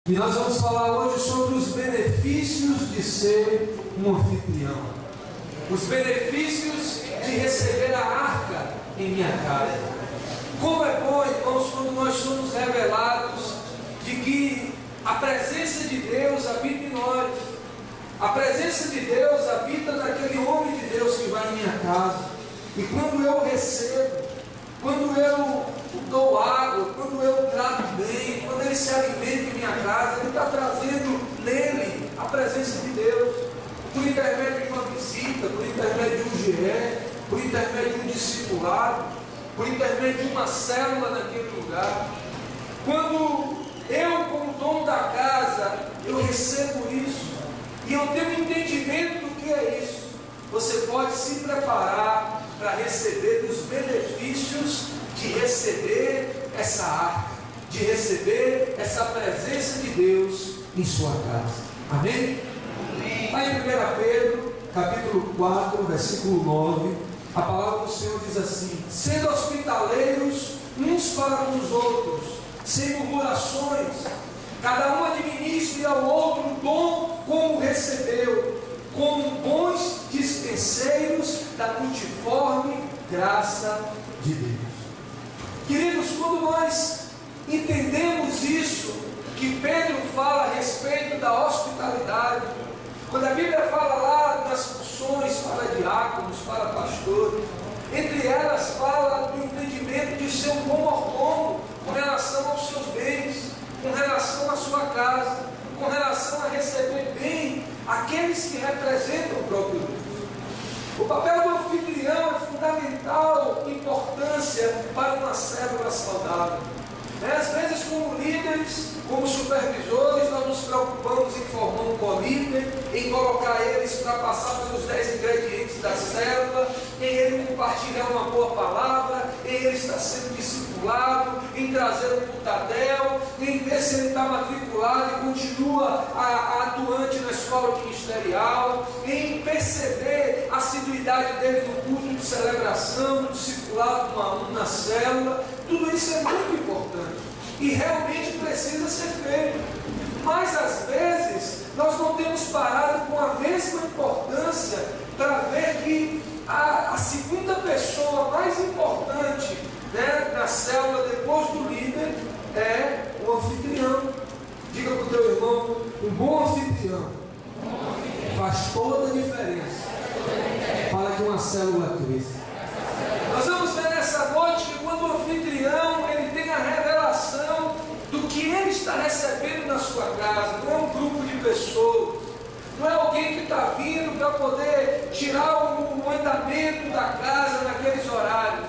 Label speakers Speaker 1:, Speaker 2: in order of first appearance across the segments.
Speaker 1: E nós vamos falar hoje sobre os benefícios de ser um anfitrião. Os benefícios de receber a arca em minha casa. Como é bom, irmãos, quando nós somos revelados de que a presença de Deus habita em nós. A presença de Deus habita naquele homem de Deus que vai em minha casa. E quando eu recebo, quando eu dou água, quando eu trato bem, quando ele se alimenta em minha casa, ele está trazendo nele a presença de Deus, por intermédio de uma visita, por intermédio de um GE, por intermédio de um discipulado, por intermédio de uma célula naquele lugar. Quando eu, como dono da casa, eu recebo isso, e eu tenho um entendimento do que é isso, você pode se preparar para receber os benefícios de receber essa arca, de receber essa presença de Deus em sua casa. Amém? Amém. Lá em 1 Pedro, capítulo 4, versículo 9, a palavra do Senhor diz assim: sendo hospitaleiros uns para com os outros, sem murmurações, cada um administre ao outro o dom como recebeu, como bons dispenseiros da multiforme graça de Deus. Queridos, quando nós entendemos isso, que Pedro fala a respeito da hospitalidade, quando a Bíblia fala lá das funções para diáconos, para pastores, entre elas fala do entendimento de ser um bom mordomo com relação aos seus bens, com relação à sua casa, com relação a receber bem aqueles que representam o próprio Deus. O papel do anfitrião é fundamental importância para uma célula saudável. Às vezes, como líderes, como supervisores, nós nos preocupamos em formar um colíder, em colocar eles para passar pelos 10 ingredientes da célula, em ele compartilhar uma boa palavra, em ele estar sendo discipulado, em trazer um putadel, em ver se ele está matriculado e continua atuante na escola ministerial, em perceber a assiduidade dele no culto de celebração, no discipulado um a um na célula. Tudo isso é muito importante e realmente precisa ser feito, mas às vezes nós não temos parado com a mesma importância para ver que a segunda pessoa mais importante, na célula depois do líder é o anfitrião. Diga para o teu irmão: um bom anfitrião faz toda a diferença para que uma célula cresça. Nós vamos ver nessa noite que quando o anfitrião ele tem a revelação do que ele está recebendo na sua casa, não é um grupo de pessoas, não é alguém que está vindo para poder tirar o andamento da casa naqueles horários,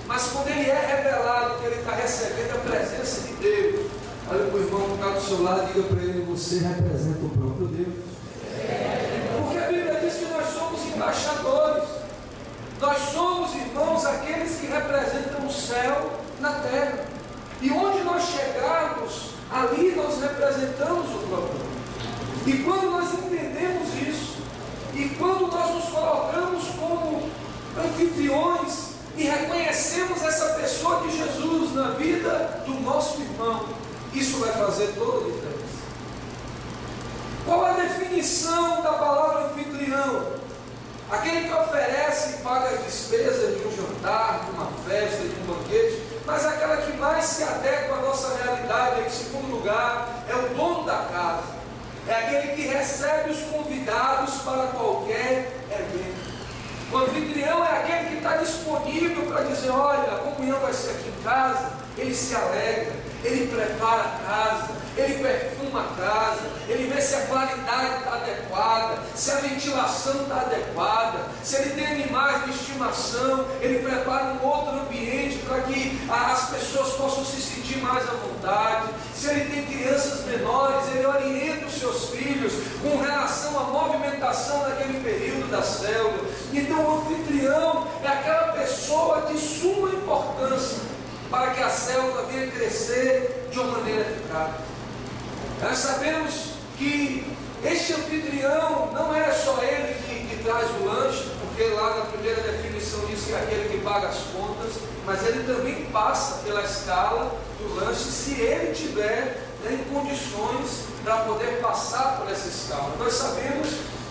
Speaker 1: mas quando ele é revelado que ele está recebendo a presença de Deus, olha para o irmão que está do seu lado e diga para ele: você representa o próprio Deus. Porque a Bíblia diz que nós somos embaixadores. Nós somos, irmãos, aqueles que representam o céu na terra. E onde nós chegarmos, ali nós representamos o próprio Deus. E quando nós entendemos isso, e quando nós nos colocamos como anfitriões e reconhecemos essa pessoa de Jesus na vida do nosso irmão, isso vai fazer toda a diferença. Qual a definição da palavra anfitrião? Aquele que oferece e paga as despesas de um jantar, de uma festa, de um banquete, mas aquela que mais se adequa à nossa realidade, em segundo lugar, é o dono da casa. É aquele que recebe os convidados para qualquer evento. O anfitrião é aquele que está disponível para dizer: olha, a comunhão vai ser aqui em casa. Ele se alegra, ele prepara a casa, ele perfuma a casa, ele vê se a claridade está adequada, se a ventilação está adequada, se ele tem animais de estimação, ele prepara um outro ambiente para que as pessoas possam se sentir mais à vontade. Se ele tem crianças menores, ele orienta os seus filhos com relação à movimentação naquele período da célula. Então o anfitrião é aquela pessoa de suma importância para que a célula venha crescer de uma maneira eficaz. Nós sabemos que este anfitrião não é só ele que traz o lanche, porque lá na primeira definição diz que é aquele que paga as contas, mas ele também passa pela escala do lanche se ele tiver em condições para poder passar por essa escala. Nós sabemos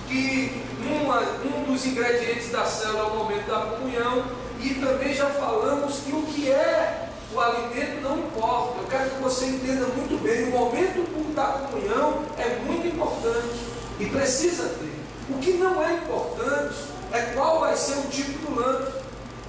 Speaker 1: que um dos ingredientes da célula é o momento da comunhão, e também já falamos que o que é o alimento não importa. Eu quero que você entenda muito bem, o momento da comunhão é muito importante e precisa ter. O que não é importante é qual vai ser o tipo do lanche.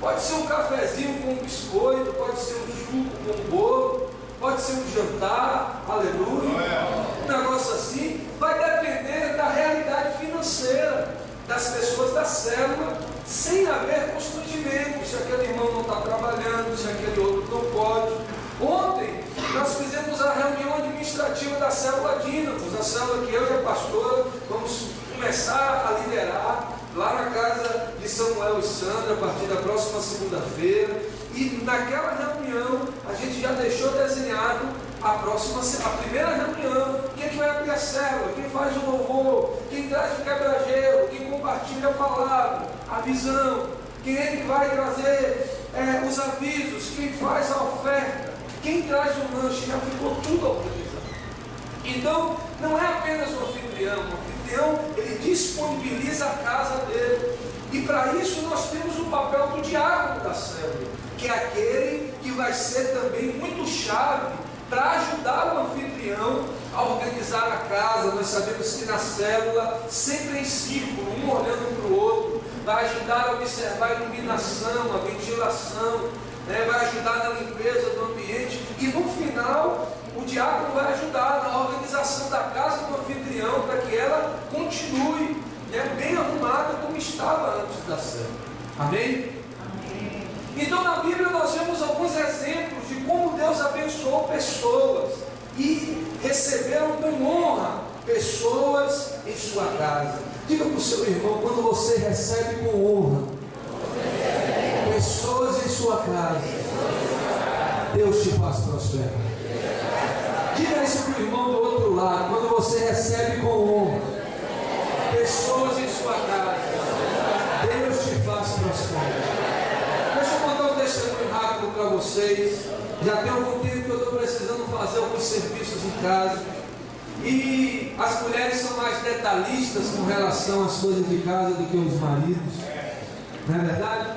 Speaker 1: Pode ser um cafezinho com um biscoito, pode ser um suco com um bolo, pode ser um jantar, aleluia. Um negócio assim vai depender da realidade financeira das pessoas da célula, sem haver constrangimento, se aquele irmão não está trabalhando, se aquele outro não pode. Ontem nós fizemos a reunião administrativa da célula Dínamos, a célula que eu e a pastora vamos começar a liderar lá na casa de Samuel e Sandra a partir da próxima segunda-feira. E naquela reunião a gente já deixou desenhado a primeira reunião. Quem que vai abrir a célula, quem faz o louvor, quem traz o quebra-gelo, quem compartilha a palavra, a visão, quem é que vai trazer os avisos, quem faz a oferta, quem traz o lanche. Já ficou tudo organizado. Então não é apenas o anfitrião ele disponibiliza a casa dele, e para isso nós temos o papel do diácono da célula, que é aquele que vai ser também muito chave para ajudar o anfitrião a organizar a casa. Nós sabemos que na célula, sempre em círculo, um olhando para o outro, vai ajudar a observar a iluminação, a ventilação, vai ajudar na limpeza do ambiente, e no final o diácono vai ajudar na organização da casa do anfitrião, para que ela continue bem arrumada como estava antes da célula. Amém? Amém? Então na Bíblia nós vemos alguns exemplos de como Deus abençoou pessoas e receberam com honra pessoas em sua casa. Diga para o seu irmão, quando você recebe com honra pessoas em sua casa, Deus te faz prosperar. Diga isso para o irmão do outro lado, quando você recebe com honra pessoas em sua casa, Deus te faz prosperar. Deixa eu contar um testemunho rápido para vocês. Já tem algum tempo que eu estou precisando fazer alguns serviços em casa, e as mulheres são mais detalhistas com relação às coisas de casa do que os maridos, não é verdade?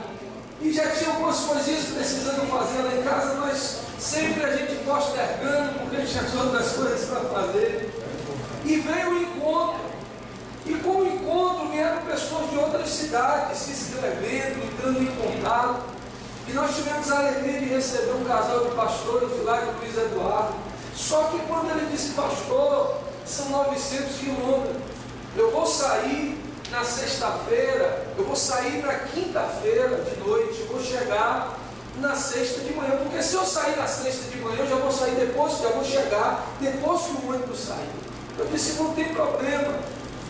Speaker 1: E já tinha algumas coisinhas precisando fazer lá em casa, mas sempre a gente postergando, porque a gente tinha outras coisas para fazer. E veio o encontro, e com o encontro vieram pessoas de outras cidades se inscrevendo, entrando em contato. E nós tivemos a alegria de receber um casal de pastores de lá de Luiz Eduardo. Só que quando ele disse, pastor, são 900 quilômetros, eu vou sair na sexta-feira, eu vou sair na quinta-feira de noite, eu vou chegar na sexta de manhã, porque se eu sair na sexta de manhã, eu já vou sair depois, já vou chegar depois que o ônibus sair. Eu disse, não tem problema,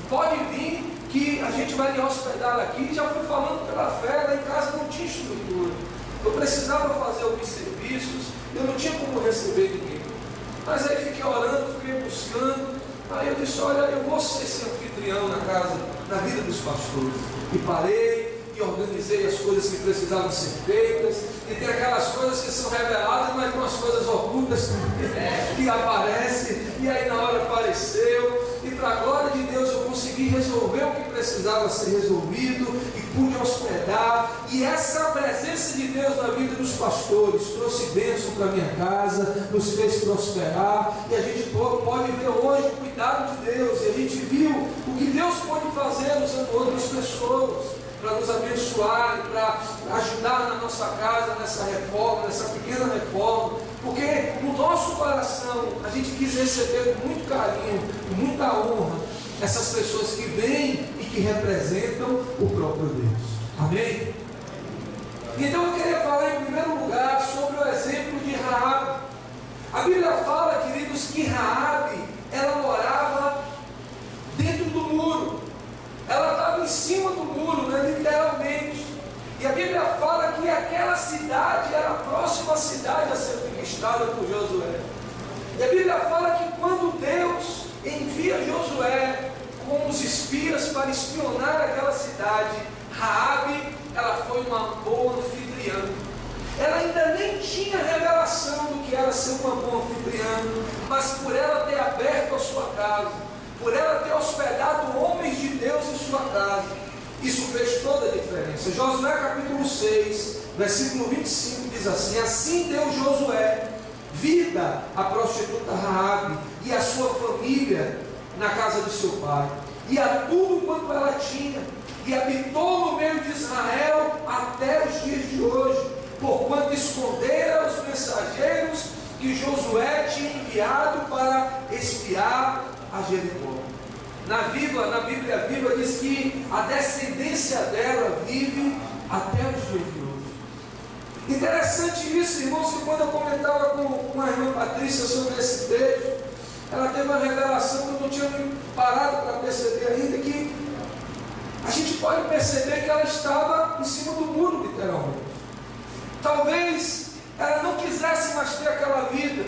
Speaker 1: pode vir que a gente vai lhe hospedar aqui. Já fui falando pela fé, lá em casa não tinha estrutura, eu precisava fazer alguns serviços, eu não tinha como receber ninguém. Mas aí fiquei orando, fiquei buscando. Aí eu disse, olha, eu vou ser esse anfitrião na casa, na vida dos pastores. E parei e organizei as coisas que precisavam ser feitas. E tem aquelas coisas que são reveladas, mas tem umas coisas ocultas que aparecem. E aí na hora apareceu. E para a glória de Deus eu consegui resolver o que precisava ser resolvido. E pude hospedar. E essa presença de Deus na vida dos pastores trouxe bênção para a minha casa, nos fez prosperar. E a gente pode ver hoje o cuidado de Deus. E a gente viu o que Deus pode fazer usando outras pessoas para nos abençoar, para ajudar na nossa casa, nessa reforma, nessa pequena reforma, porque no nosso coração a gente quis receber com muito carinho, com muita honra, essas pessoas que vêm e que representam o próprio Deus. Amém? Então eu queria falar em primeiro lugar sobre o exemplo de Raabe. A Bíblia fala, queridos, que Raabe, ela morava dentro do muro. Ela estava em cima do muro, literalmente. E a Bíblia fala que aquela cidade era a próxima cidade a ser conquistada por Josué. E a Bíblia fala que quando Deus envia Josué com os espias para espionar aquela cidade, Raabe, ela foi uma boa anfitriã. ela ainda nem tinha revelação do que era ser uma boa anfitriã, mas por ela ter aberto a sua casa, por ela ter hospedado homens de Deus em sua casa, isso fez toda a diferença. Josué capítulo 6, versículo 25 diz assim: assim deu Josué vida à prostituta Raabe e à sua família na casa de seu pai, e a tudo quanto ela tinha, e habitou no meio de Israel até os dias de hoje, porquanto esconderam os mensageiros que Josué tinha enviado para espiar a Jericó. Na Bíblia Viva diz que a descendência dela vive até os dias de hoje. Interessante isso, irmãos, que quando eu comentava com a irmã Patrícia sobre esse texto, ela teve uma revelação que eu não tinha parado para perceber ainda, que a gente pode perceber que ela estava em cima do muro, literalmente. Talvez ela não quisesse mais ter aquela vida,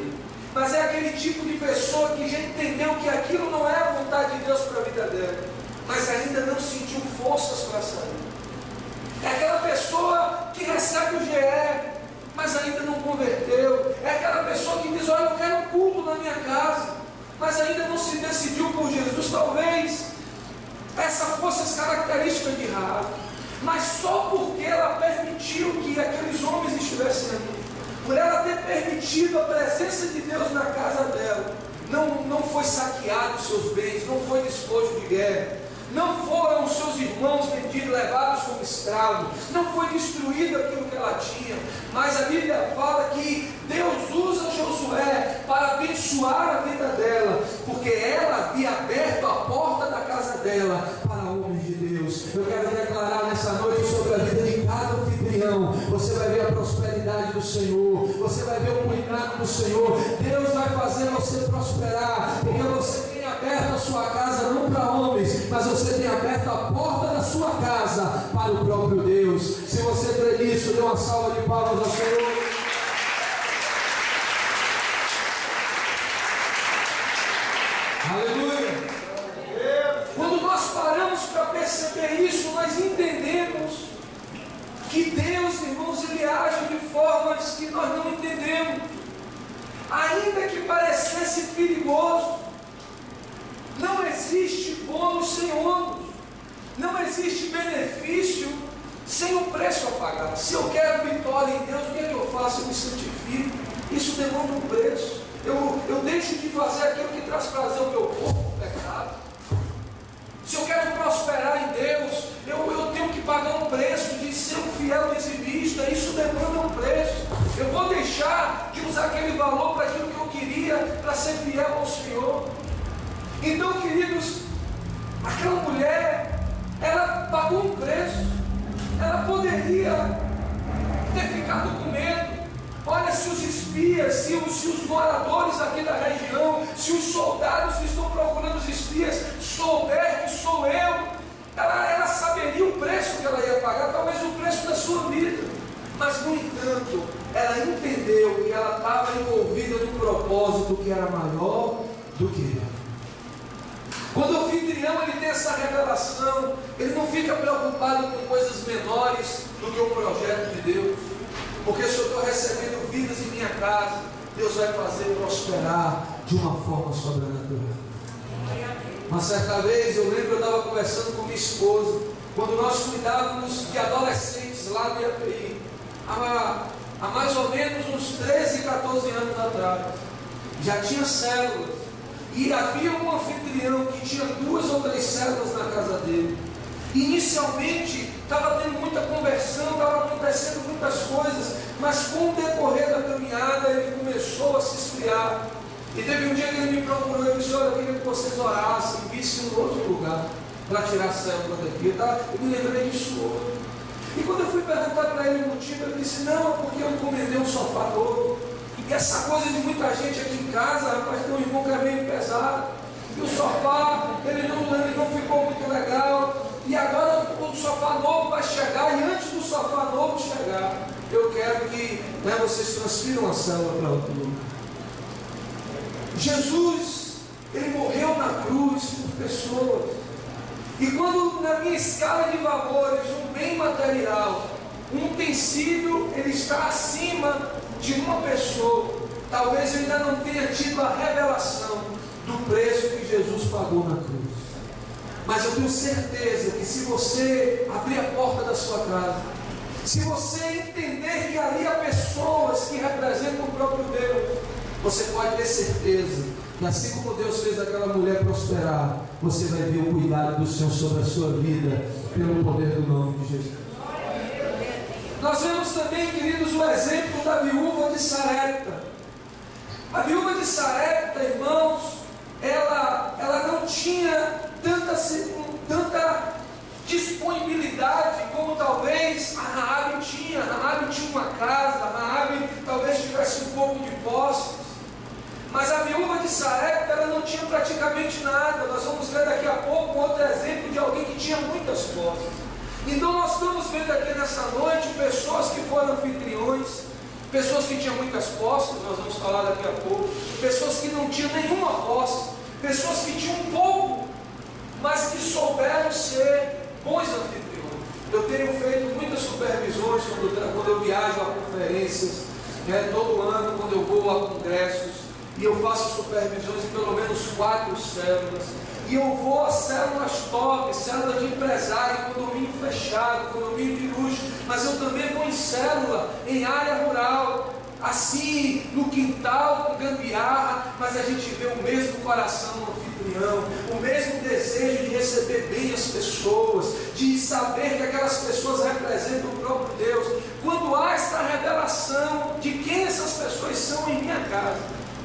Speaker 1: mas é aquele tipo de pessoa que já entendeu que aquilo não é a vontade de Deus para a vida dela, mas ainda não sentiu forças para sair. É aquela pessoa que recebe o GE, mas ainda não converteu. É aquela pessoa que diz: olha, eu quero um culto na minha casa, mas ainda não se decidiu por Jesus. Talvez essa fosse as características de Raabe, mas só porque ela permitiu que aqueles homens estivessem ali, por ela ter permitido a presença de Deus na casa dela, não foi saqueado os seus bens, não foi despojo de guerra, não foram os seus irmãos vendidos, levados como escravos, não foi destruído aquilo que ela tinha, mas a Bíblia fala que Deus usa Josué para abençoar a vida dela, porque ela havia aberto a porta da casa dela para homens de Deus. Eu quero declarar nessa noite sobre a vida de cada anfitrião: você vai ver a prosperidade do Senhor, você vai ver o cuidado do Senhor. Deus vai fazer você prosperar, porque você tem aberto a sua casa não para homens, mas você tem aberto a porta da sua casa para o próprio Deus. Se você crê nisso, dê uma salva de palmas ao Senhor. Aleluia! Quando nós paramos para perceber isso, nós entendemos que Deus, irmãos, Ele age de formas que nós não entendemos. Ainda que parecesse perigoso, não existe bônus sem ônus, não existe benefício sem um preço a pagar. Se eu quero vitória em Deus, o que é que eu faço? Eu me santifico. Isso demanda um preço. Eu deixo de fazer aquilo que traz prazer ao meu corpo, o pecado. Se eu quero prosperar em Deus, eu tenho que pagar um preço de ser um fiel exibista. Isso demanda um preço. Eu vou deixar de usar aquele valor para aquilo que eu queria, para ser fiel ao Senhor. Então, queridos, aquela mulher, ela pagou um preço. Ela poderia ter ficado com medo. Olha, se os espias, se os moradores aqui da região, se os soldados que estão procurando os espias souber que sou eu, ela saberia o preço que ela ia pagar, talvez o preço da sua vida. Mas, no entanto, ela entendeu que ela estava envolvida num propósito que era maior do que ela. Quando o anfitrião ele tem essa revelação, ele não fica preocupado com coisas menores do que o projeto de Deus. Porque se eu estou recebendo vidas em minha casa, Deus vai fazer prosperar de uma forma sobrenatural. Uma certa vez, eu lembro, eu estava conversando com minha esposa, quando nós cuidávamos de adolescentes lá no IAPI, há mais ou menos uns 13, 14 anos atrás. Já tinha células. E havia um anfitrião que tinha 2 ou 3 células na casa dele. Inicialmente estava tendo muita conversão, estava acontecendo muitas coisas, mas com o decorrer da caminhada ele começou a se esfriar. E teve um dia que ele me procurou e disse: olha, eu queria que vocês orassem, vissem um outro lugar para tirar a célula daqui. Eu me lembrei disso hoje. E quando eu fui perguntar para ele o motivo, ele disse: não, é porque eu encomendei um sofá novo. E essa coisa de muita gente aqui em casa, rapaz, tem um irmão que é meio pesado. E o sofá, ele não ficou muito legal. E agora o sofá novo vai chegar. E antes do sofá novo chegar, eu quero que vocês transfiram a célula para outro lugar. Jesus, ele morreu na cruz por pessoas. E quando na minha escala de valores, um bem material ele está acima de uma pessoa. Talvez eu ainda não tenha tido a revelação do preço que Jesus pagou na cruz. Mas eu tenho certeza que se você abrir a porta da sua casa, se você entender que ali há pessoas que representam o próprio Deus, você pode ter certeza que assim como Deus fez aquela mulher prosperar, você vai ver o cuidado do Senhor sobre a sua vida, pelo poder do nome de Jesus. Nós vemos também, queridos, o exemplo da viúva de Sarepta. A viúva de Sarepta, irmãos, ela não tinha tanta disponibilidade como talvez a Raabe tinha. A Raabe tinha uma casa, a Raabe talvez tivesse um pouco de posses, mas a viúva de Sarepta, ela não tinha praticamente nada. Nós vamos ver daqui a pouco um outro exemplo de alguém que tinha muitas posses. Então nós estamos vendo aqui nessa noite pessoas que foram anfitriões, pessoas que tinham muitas posses, nós vamos falar daqui a pouco, pessoas que não tinham nenhuma posse, pessoas que tinham pouco, mas que souberam ser bons anfitriões. Eu tenho feito muitas supervisões quando eu viajo a conferências, todo ano, quando eu vou a congressos, e eu faço supervisões em pelo menos 4 células, e eu vou a células top, células de empresário, condomínio fechado, condomínio de luxo, mas eu também vou em célula, em área rural, assim, no quintal, com gambiarra, mas a gente vê o mesmo coração no anfitrião, o mesmo desejo de receber bem as pessoas, de saber que aquelas pessoas representam o próprio Deus. Quando há esta revelação de quem essas pessoas são em minha casa,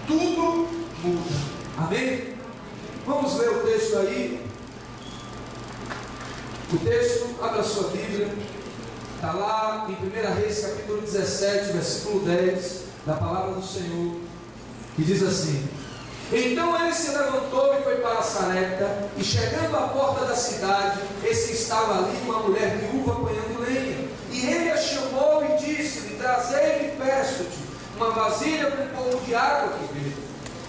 Speaker 1: tudo muda. Amém? Vamos ler o texto aí. O texto, abra a sua Bíblia. Está lá em 1 Reis, capítulo 17, versículo 10, da palavra do Senhor, que diz assim: Então ele se levantou e foi para Sarepta, e chegando à porta da cidade, eis que estava ali uma mulher viúva apanhando lenha. E ele a chamou e disse-lhe: Trazei-me, peço-te, uma vasilha com um pouco de água que bebo.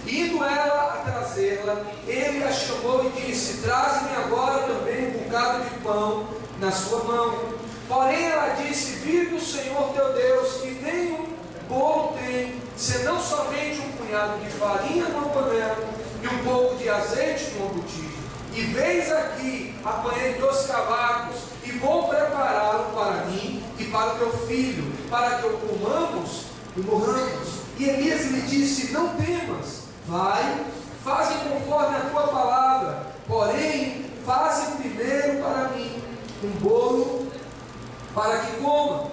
Speaker 1: Indo ela a trazê-la, ele a chamou e disse: Traze-me agora também um bocado de pão na sua mão. Porém ela disse: Vive o Senhor teu Deus, que nenhum bolo tem, senão somente um punhado de farinha numa panela e um pouco de azeite numa botija. E veis aqui, apanhei 2 cavacos e vou prepará-lo para mim e para o meu filho, para que o comamos e morramos. E Elias lhe disse: Não temas, vai, faze conforme a tua palavra, porém faze primeiro para mim um bolo para que coma,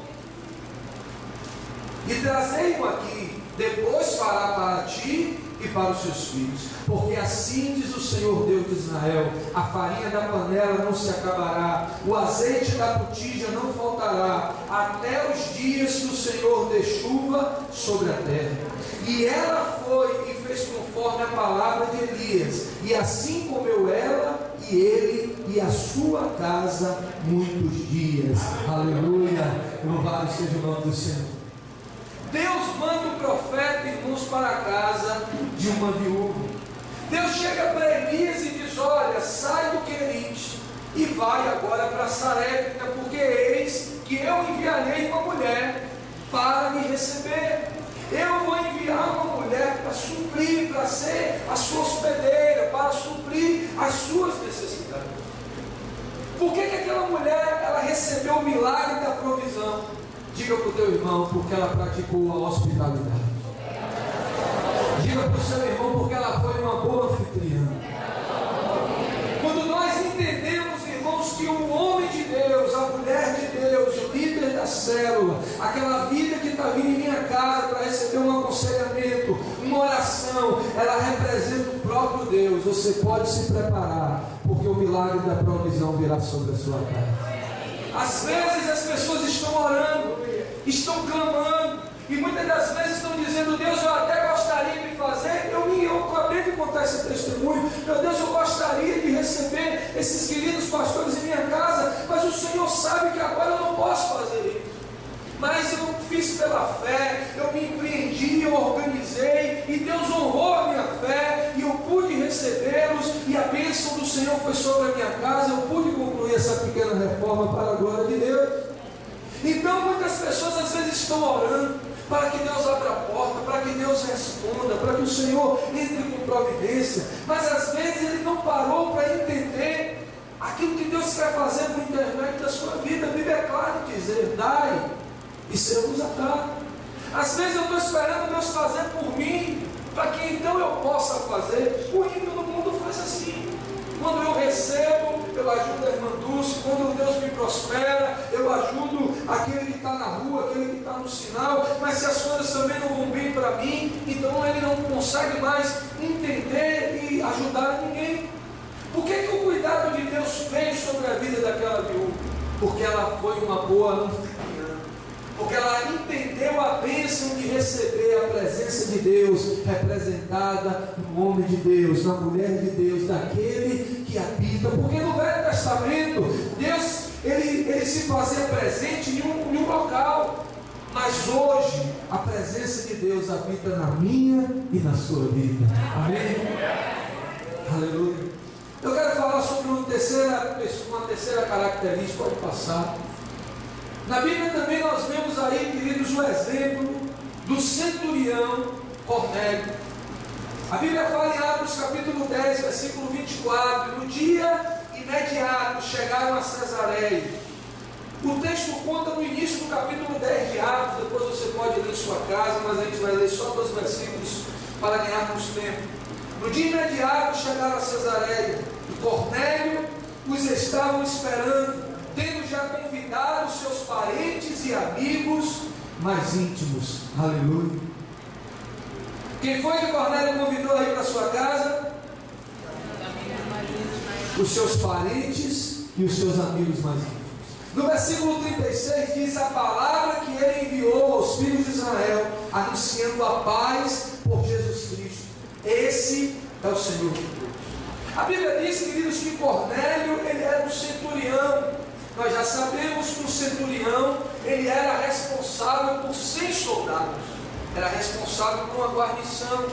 Speaker 1: e trazei-o aqui, depois fará para ti e para os seus filhos, porque assim diz o Senhor Deus de Israel: a farinha da panela não se acabará, o azeite da botija não faltará, até os dias que o Senhor dê chuva sobre a terra. E ela foi e fez conforme a palavra de Elias, e assim comeu ela e ele e a sua casa muitos dias. Aleluia, louvado seja o nome do Senhor. Deus manda o profeta, irmãos, para a casa de uma viúva. Deus chega para Elias e diz: olha, sai do Querite e vai agora para Sarepta, porque eis que eu enviarei uma mulher para me receber. Eu vou enviar uma mulher para suprir, para ser a sua hospedeira, para suprir as suas necessidades. Por que aquela mulher, ela recebeu o milagre da provisão? Diga para o teu irmão: porque ela praticou a hospitalidade. Diga para o seu irmão: porque ela foi uma boa anfitriã. Quando nós entendemos, irmãos, que o homem de Deus, a mulher de Deus, o líder da célula, aquela vida que está vindo em minha casa para receber um aconselhamento, uma oração, ela representa o próprio Deus. Você pode se preparar, porque o milagre da provisão virá sobre a sua casa. Às vezes as pessoas estão orando, estão clamando, e muitas das vezes estão dizendo: Deus, eu até gostaria de fazer, eu acabei de contar esse testemunho, meu Deus, eu gostaria de receber esses queridos pastores em minha casa, mas o Senhor sabe que agora eu não posso fazer isso. Mas eu fiz pela fé, eu me empreendi, eu organizei, e Deus honrou a minha fé, e eu pude recebê-los, e a bênção do Senhor foi sobre a minha casa, eu pude concluir essa pequena reforma para a glória de Deus. Então muitas pessoas às vezes estão orando para que Deus abra a porta, para que Deus responda, para que o Senhor entre com providência, mas às vezes ele não parou para entender aquilo que Deus quer fazer por intermédio da sua vida. A Bíblia é clara em dizer: dai e ser-vos-á dado. Às vezes eu estou esperando Deus fazer por mim, para que então eu possa fazer. O ímpio no mundo faz assim. Quando eu recebo, eu ajudo a irmã Dulce. Quando Deus me prospera, eu ajudo aquele que está na rua, aquele que está no sinal. Mas se as coisas também não vão bem para mim, então ele não consegue mais entender e ajudar ninguém. Por que o cuidado de Deus veio sobre a vida daquela viúva? Porque ela foi uma boa anfitriã. Porque ela entendeu a bênção de receber a presença de Deus representada no homem de Deus, na mulher de Deus, daquele que habita. Porque no Velho Testamento, Deus ele se fazia presente em um local. Mas hoje, a presença de Deus habita na minha e na sua vida. Amém? Aleluia. Eu quero falar sobre uma terceira característica. Pode passar. Na Bíblia também nós vemos aí, queridos, o exemplo do centurião Cornélio. A Bíblia fala em Atos capítulo 10, versículo 24: no dia imediato chegaram a Cesareia. O texto conta no início do capítulo 10 de Atos, depois você pode ler em sua casa, mas a gente vai ler só 2 versículos para ganharmos tempo. No dia imediato chegaram a Cesareia, e Cornélio os estavam esperando, tendo já convidado seus parentes e amigos mais íntimos. Aleluia. Quem foi que Cornélio convidou aí para sua casa? Os seus parentes e os seus amigos mais íntimos. No versículo 36 diz a palavra que ele enviou aos filhos de Israel, anunciando a paz por Jesus Cristo. Esse é o Senhor de Deus. A Bíblia diz, queridos, que Cornélio ele era um centurião. Nós já sabemos que o centurião ele era responsável por 100 soldados, era responsável por uma guarnição.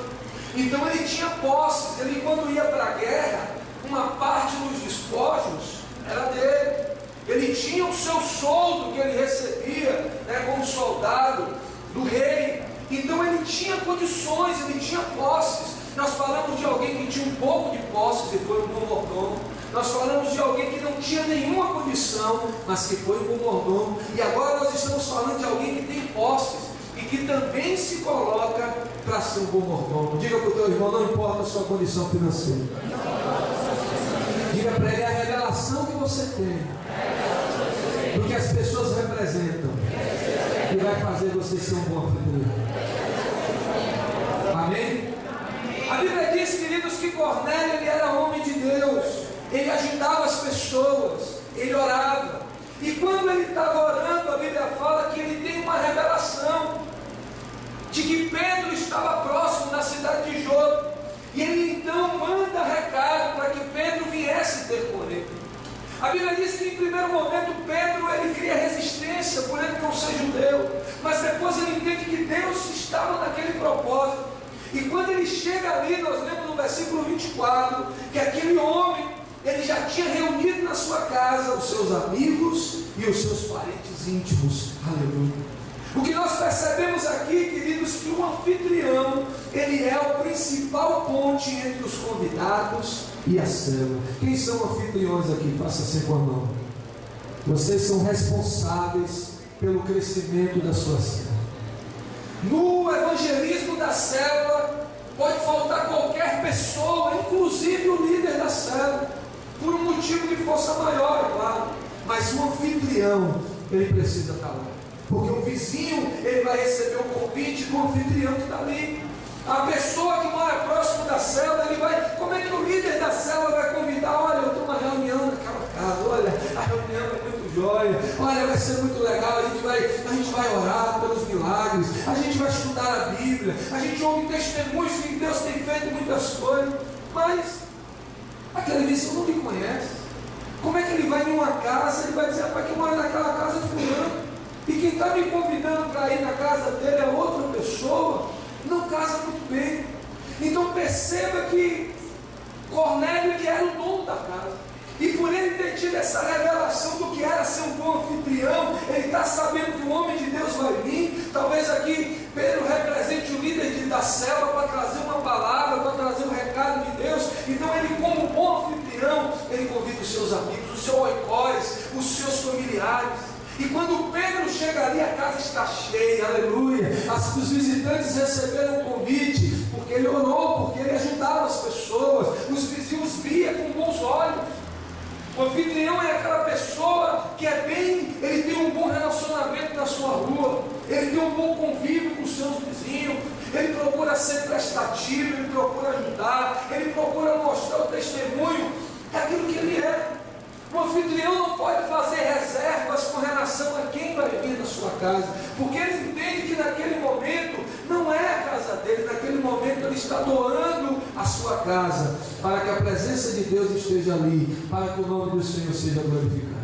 Speaker 1: Então ele tinha posses. Ele, quando ia para a guerra, uma parte dos despojos era dele. Ele tinha o seu soldo que ele recebia, como soldado do rei. Então ele tinha condições, ele tinha posses. Nós falamos de alguém que tinha um pouco de posses e foi um bom mordomo. Nós falamos de alguém que não tinha nenhuma condição, mas que foi um bom mordomo. E agora nós estamos falando de alguém que tem posses e que também se coloca para ser um bom mordomo. Diga para o teu irmão: não importa a sua condição financeira. Diga para ele a revelação que você tem do que as pessoas representam, que vai fazer você ser um bom anfitrião. Amém? A Bíblia diz, queridos, que Cornélio ele era homem de Deus. Ele ajudava as pessoas, ele orava. E quando ele estava orando, a Bíblia fala que ele tem uma revelação de que Pedro estava próximo na cidade de Jope. E ele então manda recado para que Pedro viesse ter com ele. A Bíblia diz que em primeiro momento Pedro ele cria resistência por ele não ser judeu, mas depois ele entende que Deus estava naquele propósito. E quando ele chega ali, nós lemos no versículo 24 que aquele homem ele já tinha reunido na sua casa os seus amigos e os seus parentes íntimos. Aleluia. O que nós percebemos aqui, queridos, que o anfitrião ele é o principal ponte entre os convidados e a célula. Quem são anfitriões aqui? Faça assim com a mão. Vocês são responsáveis pelo crescimento da sua célula. No evangelismo da célula pode faltar qualquer pessoa, inclusive o líder da célula, por um motivo de força maior, é claro. Mas o anfitrião ele precisa estar lá, porque o vizinho ele vai receber o convite do anfitrião que está ali. A pessoa que mora próximo da célula, ele vai. Como é que o líder da célula vai convidar? Olha, eu estou numa reunião naquela casa, olha, a reunião é muito jóia, olha, vai ser muito legal, a gente vai orar pelos milagres, a gente vai estudar a Bíblia, a gente ouve testemunhos que Deus tem feito muitas coisas, mas aquele vizinho não me conhece. Como é que ele vai em uma casa e vai dizer: rapaz, quem mora naquela casa é fulano, e quem está me convidando para ir na casa dele é outra pessoa? Não casa muito bem. Então perceba que Cornélio ele era o dono da casa, e por ele ter tido essa revelação do que era ser um bom anfitrião. Ele está sabendo que o homem de Deus vai vir. Talvez aqui Pedro represente o líder da célula para trazer uma palavra, para trazer um recado de Deus. Então ele, como bom anfitrião, ele convida os seus amigos, os seus oicóis, os seus familiares. E quando Pedro chega ali, a casa está cheia, aleluia. Os visitantes receberam um convite, porque ele orou, porque ele ajudava as pessoas. Os vizinhos via com bons olhos. O anfitrião é aquela pessoa que ele tem um bom relacionamento na sua rua, ele tem um bom convívio com os seus vizinhos, ele procura ser prestativo, ele procura ajudar, ele procura mostrar o testemunho daquilo que ele é. O anfitrião não pode fazer reservas com relação a quem vai vir na sua casa, porque ele entende que naquele momento não é a casa dele, naquele momento ele está doando a sua casa, para que a presença de Deus esteja ali, para que o nome do Senhor seja glorificado.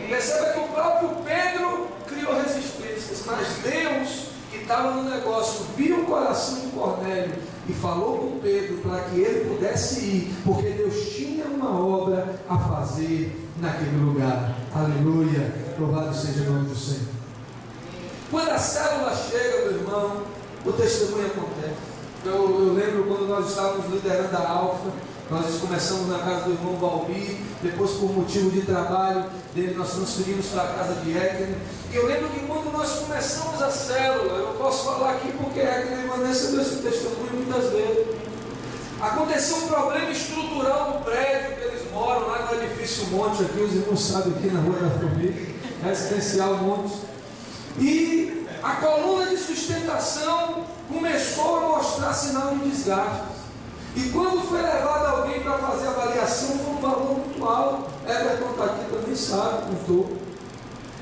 Speaker 1: Perceba que o próprio Pedro criou resistências, mas Deus, que estava no negócio, viu o coração de Cornélio e falou com Pedro para que ele pudesse ir, porque Deus tinha uma obra a fazer naquele lugar. Aleluia, louvado seja o nome do Senhor. Quando a célula chega, meu irmão, o testemunho acontece. Eu lembro quando nós estávamos liderando a Alfa, nós começamos na casa do irmão Valmir, depois por motivo de trabalho dele nós transferimos para a casa de Egner. E eu lembro que quando nós começamos a célula, eu posso falar aqui porque Egner e Vanessa deu esse testemunho muitas vezes. Aconteceu um problema estrutural no prédio que eles moram, lá no edifício Monte, aqui os irmãos sabem, aqui na Rua da Formiga, residencial Monte. E a coluna de sustentação começou a mostrar sinal de desgaste. E quando foi levado alguém para fazer a avaliação, foi um valor muito alto. Everton está aqui também, sabe, contou.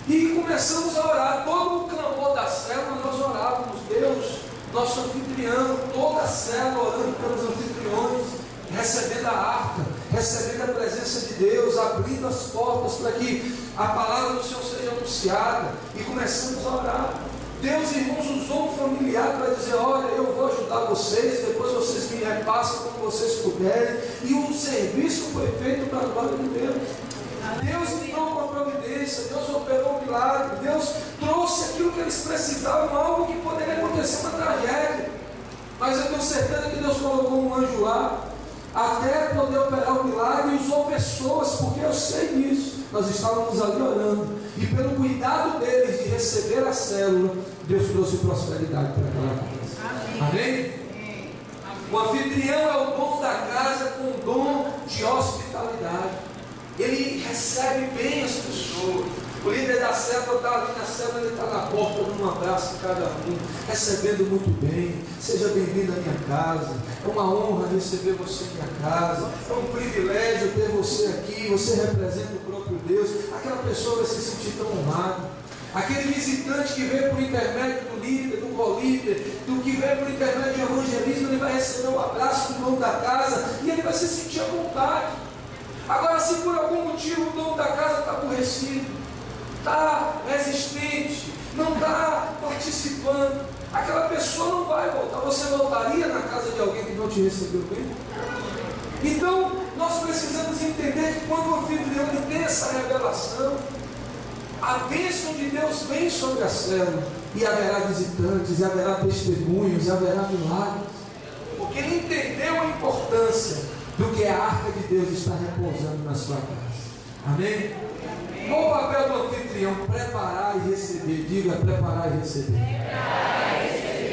Speaker 1: E começamos a orar. Todo o clamor da célula, nós orávamos. Deus, nosso anfitrião, toda a célula orando pelos anfitriões, recebendo a arca, recebendo a presença de Deus, abrindo as portas para que a palavra do Senhor seja anunciada. E começamos a orar. Deus, irmãos, usou um familiar para dizer: olha, eu vou ajudar vocês, depois vocês me repassam como vocês puderem. E o serviço foi feito para a glória de Deus. Deus entrou com a providência, Deus operou um milagre, Deus trouxe aquilo que eles precisavam, algo que poderia acontecer uma tragédia. Mas eu tenho certeza que Deus colocou um anjo lá, até poder operar o milagre, e usou pessoas, porque eu sei disso. Nós estávamos ali orando, e pelo cuidado deles de receber a célula, Deus trouxe prosperidade para aquela casa. Amém? O anfitrião é o dono da casa com o dom de hospitalidade. Ele recebe bem as pessoas. O líder da célula está ali na célula, ele está na porta dando um abraço em cada um, recebendo muito bem. Seja bem-vindo à minha casa. É uma honra receber você em minha casa. É um privilégio ter você aqui. Você representa o próprio Deus. Aquela pessoa vai se sentir tão honrada. Aquele visitante que veio por intermédio do líder, do colíder, do que veio por intermédio de evangelismo, ele vai receber o abraço do dono da casa e ele vai se sentir à vontade. Agora, se por algum motivo o dono da casa está aborrecido, está resistente, não está participando, aquela pessoa não vai voltar. Você voltaria na casa de alguém que não te recebeu bem? Então, nós precisamos entender que quando o anfitrião tem essa revelação, a bênção de Deus vem sobre a célula, e haverá visitantes, e haverá testemunhos, e haverá milagres, porque ele entendeu a importância do que a arca de Deus está repousando na sua casa. Amém? Qual o papel do anfitrião? Preparar e receber. Diga, preparar e receber.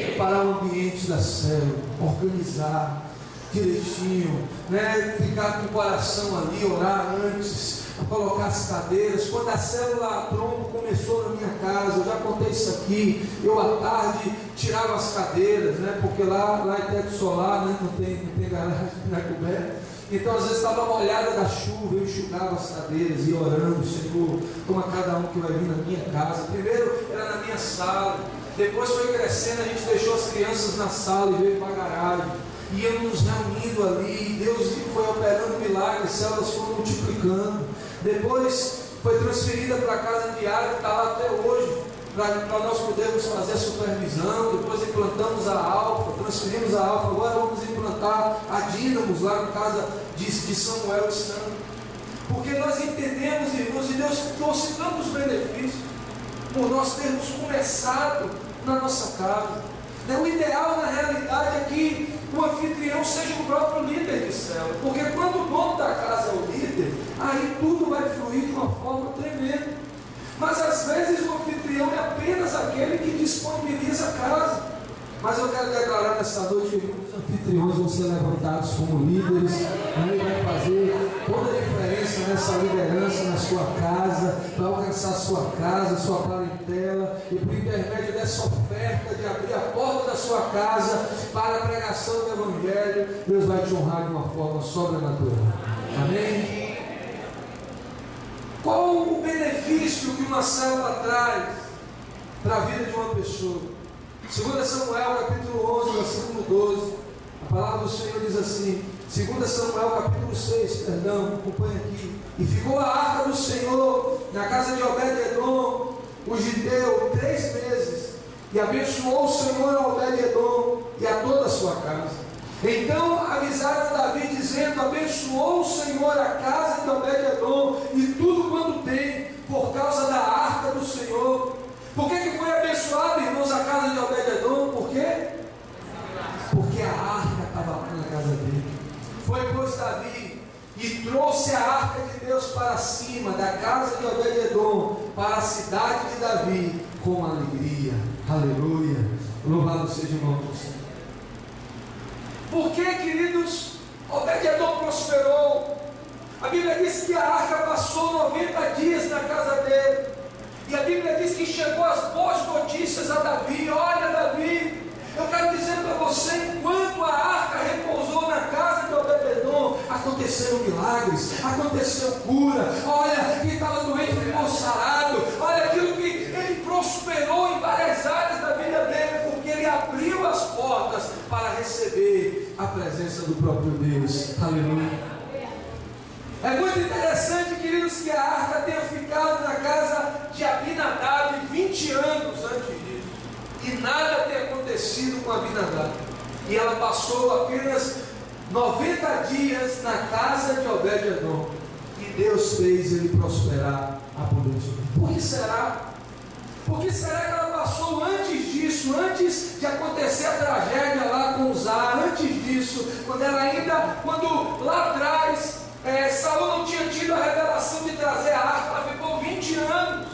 Speaker 1: Preparar o ambiente da célula, organizar direitinho, né? Ficar com o coração ali, orar antes, colocar as cadeiras. Quando a célula a tronco começou na minha casa, eu já contei isso aqui, eu à tarde tirava as cadeiras, né? Porque lá é teto solar, né? não tem garagem, não é coberto. Então às vezes estava molhada da chuva, eu enxugava as cadeiras e orando: Senhor, toma cada um que vai vir na minha casa. Primeiro era na minha sala, depois foi crescendo, a gente deixou as crianças na sala e veio para a garagem. Íamos nos reunindo ali, Deus foi operando milagres, células foram multiplicando. Depois foi transferida para a casa diária, que está lá até hoje, para nós podermos fazer a supervisão. Depois implantamos a Alfa, transferimos a Alfa, agora vamos implantar a Dínamos lá na casa de Samuel e Sam. Porque nós entendemos entendemos, irmãos, e Deus trouxe tantos benefícios por nós termos começado na nossa casa. O ideal, na realidade, é que o anfitrião seja o próprio líder de célula, porque quando o dono da casa é o líder, aí tudo vai fluir de uma forma tremenda. Mas às vezes o anfitrião é apenas aquele que disponibiliza a casa. Mas eu quero declarar nessa noite que os anfitriões vão ser levantados como líderes, e vai fazer toda a diferença nessa liderança na sua casa, para alcançar a sua casa, sua parentela, e por intermédio dessa oferta de abrir a porta da sua casa para a pregação do Evangelho, Deus vai te honrar de uma forma sobrenatural. Amém? Qual o benefício que uma célula traz para a vida de uma pessoa? 2 Samuel capítulo 11, versículo 12, a palavra do Senhor diz assim, 2 Samuel capítulo 6, acompanha aqui. E ficou a arca do Senhor na casa de Obed-edom, o giteu, 3 meses, e abençoou o Senhor a Obed-edom e a toda a sua casa. Então avisaram Davi dizendo, abençoou o Senhor a casa de Obed-edom e tudo quanto tem, por causa da arca do Senhor. Por que foi abençoado, irmãos, a casa de Obed-edom? Por quê? Porque a arca estava lá na casa dele. Foi, pois, Davi e trouxe a arca de Deus para cima da casa de Obed-edom para a cidade de Davi com alegria. Aleluia. Louvado seja o nome do Senhor. Por que, queridos, Obed-edom prosperou? A Bíblia diz que a arca passou 90 dias na casa dele. E a Bíblia diz que chegou as boas notícias a Davi. Olha, Davi, eu quero dizer para você, enquanto a arca repousou na casa de Obed-edom, aconteceram milagres, aconteceu cura. Olha, quem estava doente ficou sarado. Olha aquilo que ele prosperou em várias áreas da vida dele, porque ele abriu as portas para receber a presença do próprio Deus. Aleluia. É muito interessante, queridos, que a arca tenha ficado na casa de Abinadab 20 anos antes disso, e nada tenha acontecido com Abinadab, e ela passou apenas 90 dias na casa de Obed-edom, e Deus fez ele prosperar abundantemente. Por que será? Por que será que ela passou antes disso, antes de acontecer a tragédia lá com Uzá, antes disso, quando lá atrás Saul não tinha tido a revelação de trazer a arca, ela ficou 20 anos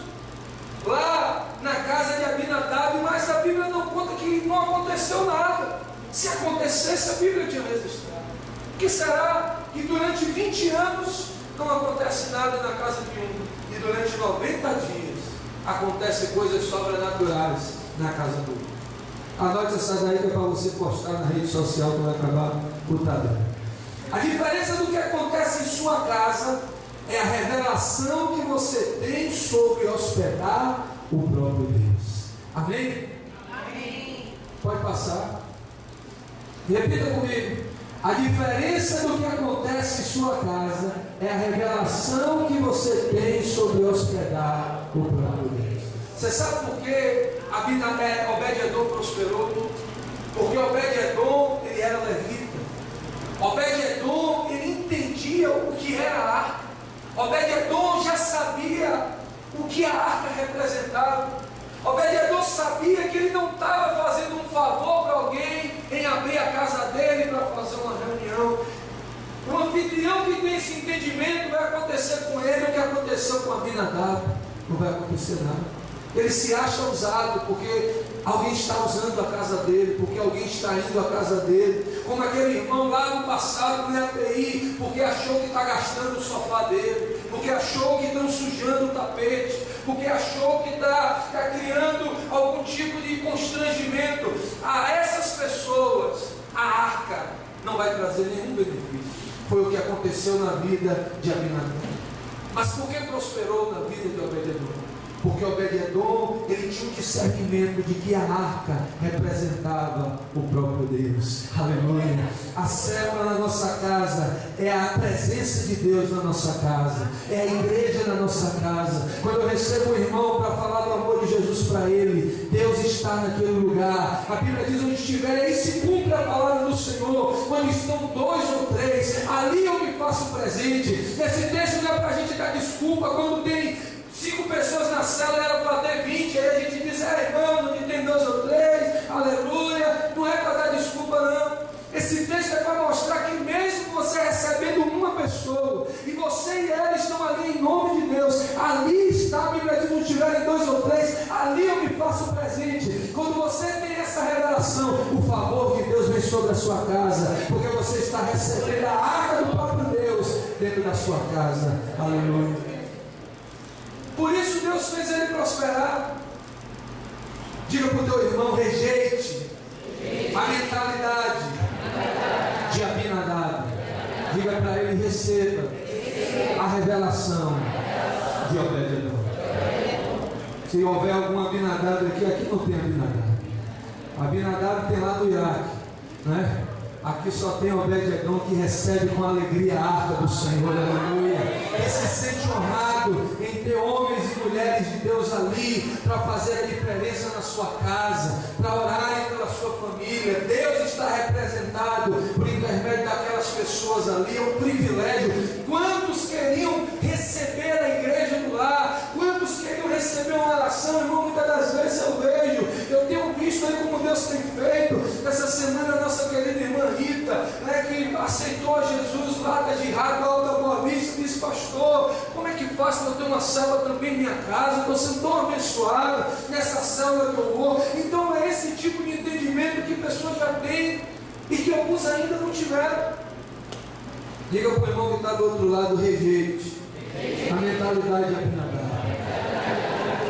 Speaker 1: lá na casa de Abinadab, mas a Bíblia não conta que não aconteceu nada. Se acontecesse, a Bíblia tinha registrado. Por que será que durante 20 anos não acontece nada na casa de um, e durante 90 dias acontecem coisas sobrenaturais na casa do outro? Anote essa daí que é para você postar na rede social quando acabar o tabernáculo. A diferença do que acontece em sua casa é a revelação que você tem sobre hospedar o próprio Deus. Amém? Amém. Pode passar. Repita comigo. A diferença do que acontece em sua casa é a revelação que você tem sobre hospedar o próprio Deus. Você sabe por que Obed-edom prosperou? Porque Obed-edom, ele era levita. Obed-edom, ele entendia o que era a arca. Obed-edom já sabia o que a arca representava. Obed-edom sabia que ele não estava fazendo um favor para alguém em abrir a casa dele para fazer uma reunião. O anfitrião que tem esse entendimento, vai acontecer com ele o que aconteceu com Abinadab. Não vai acontecer nada. Ele se acha usado porque alguém está usando a casa dele, porque alguém está indo à casa dele, como aquele irmão lá no passado no API, porque achou que está gastando o sofá dele, porque achou que estão sujando o tapete, porque achou que está criando algum tipo de constrangimento. A essas pessoas a arca não vai trazer nenhum benefício. Foi o que aconteceu na vida de Abinadab. Mas por que prosperou na vida de Obed-edom? Porque Obed-edom, ele tinha um discernimento de que a arca representava o próprio Deus. Aleluia. A célula na nossa casa é a presença de Deus na nossa casa, é a igreja na nossa casa. Quando eu recebo um irmão para falar do amor de Jesus para ele, Deus está naquele lugar. A Bíblia diz: onde estiver, aí se cumpre a palavra do Senhor. Quando estão 2 ou 3, ali eu me faço presente. Esse texto não é para a gente dar desculpa desculpa quando tem 5 pessoas na sala, era para ter 20, aí a gente diz, irmão, onde tem 2 ou 3, aleluia, não é para dar desculpa não. Esse texto é para mostrar que mesmo você recebendo uma pessoa, e você e ela estão ali em nome de Deus, ali está, a Bíblia diz, não tiverem 2 ou 3, ali eu me faço presente. Quando você tem essa revelação, o favor de Deus vem sobre a sua casa, porque você está recebendo a arca do próprio Deus dentro da sua casa, aleluia. Por isso Deus fez ele prosperar. Diga para o teu irmão, rejeite a mentalidade de Abinadab. Diga para ele, receba a revelação de Obed-edom. Se houver algum Abinadab aqui não tem Abinadab. Abinadab tem lá do Iraque, né? Aqui só tem Obed-edom que recebe com alegria a arca do Senhor, aleluia. Que se sente honrado em ter homens e mulheres de Deus ali para fazer a diferença na sua casa, para orarem pela sua família. Deus está representado por intermédio daquelas pessoas ali, é um privilégio. Quantos queriam receber a igreja do lar? Quantos queriam receber uma oração? Irmão, muitas das vezes eu tenho visto aí como Deus tem feito. Essa semana a nossa querida irmã Rita, né, que aceitou a Jesus lá da Girada, lá da Boa Vista, disse, pastor, como é que faço para eu ter uma célula também em minha casa? Estou sendo tão abençoada nessa célula que eu vou. Então é esse tipo de entendimento que pessoas já têm e que alguns ainda não tiveram. Diga para o irmão que está do outro lado, rejeite a mentalidade de Abinadab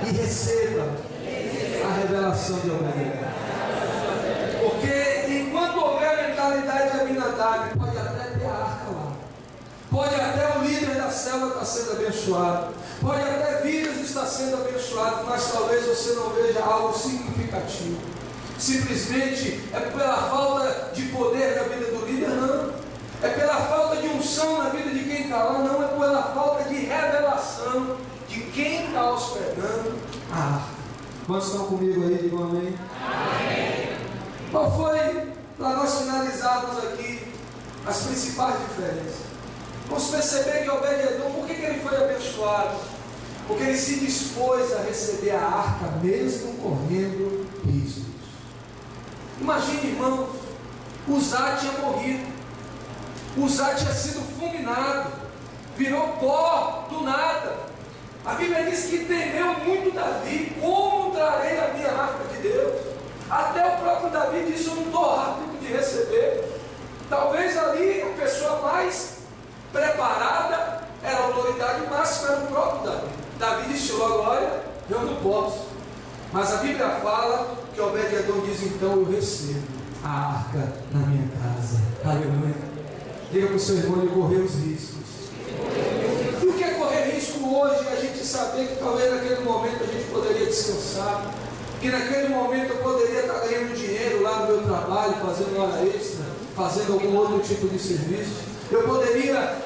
Speaker 1: e receba a revelação de Obed-edom. Porque enquanto houver a mentalidade de Abinadab, pode até ter a arca lá, pode até o líder da célula estar sendo abençoado, pode até vidas estar sendo abençoado, mas talvez você não veja algo significativo. Simplesmente é pela falta de poder na vida do líder, não. É pela falta de unção na vida de quem está lá, não. É pela falta de revelação de quem está hospedando a arca. Quantos estão comigo aí? Digam amém. Amém. Qual foi, para nós finalizarmos aqui, as principais diferenças? Vamos perceber que Obed-edom, por que ele foi abençoado? Porque ele se dispôs a receber a arca, mesmo correndo riscos. Imagine, irmãos, Uzá tinha morrido, Uzá tinha sido fulminado, virou pó do nada. A Bíblia diz que temeu muito Davi. Como trarei a minha arca de Deus? Até o próprio Davi disse, eu não estou rápido de receber. Talvez ali a pessoa mais preparada era a autoridade máxima, era o próprio Davi. Davi disse logo, olha, eu não posso. Mas a Bíblia fala que Obed-edom diz, então eu recebo a arca na minha casa. Aleluia. Diga para o seu irmão, ele correu os riscos. E o que é correr risco hoje? A gente saber que talvez naquele momento a gente poderia descansar, que naquele momento eu poderia estar ganhando dinheiro lá no meu trabalho, fazendo hora extra, fazendo algum outro tipo de serviço. Eu poderia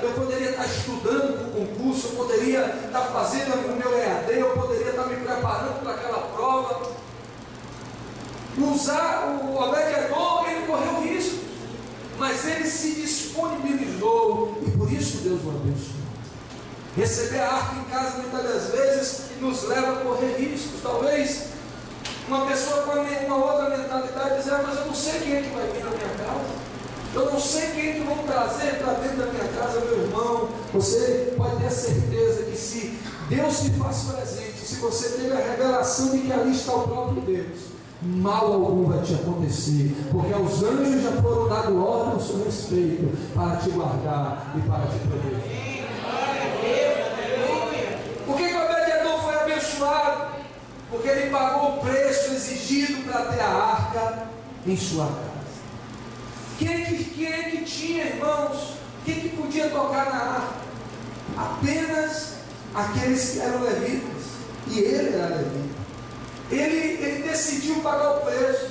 Speaker 1: estar estudando para o concurso, eu poderia estar fazendo o meu EAD, eu poderia estar me preparando para aquela prova. O Obed-edom, ele correu risco, mas ele se disponibilizou e por isso Deus o abençoou. Receber a arca em casa muitas das vezes nos leva a correr riscos. Talvez uma pessoa com uma outra mentalidade dizer, mas eu não sei quem é que vai vir na minha casa, eu não sei quem é que vão trazer para dentro da minha casa. Meu irmão, você pode ter certeza que se Deus se faz presente, se você teve a revelação de que ali está o próprio Deus, mal algum vai te acontecer, porque aos anjos já foram dados ordem ao seu respeito para te guardar e para te proteger. Por que Obed-edom foi abençoado? Porque ele pagou o preço exigido para ter a arca em sua casa. Quem é que tinha, irmãos? Quem que podia tocar na arca? Apenas aqueles que eram levitas, e ele era levita. Ele decidiu pagar o preço,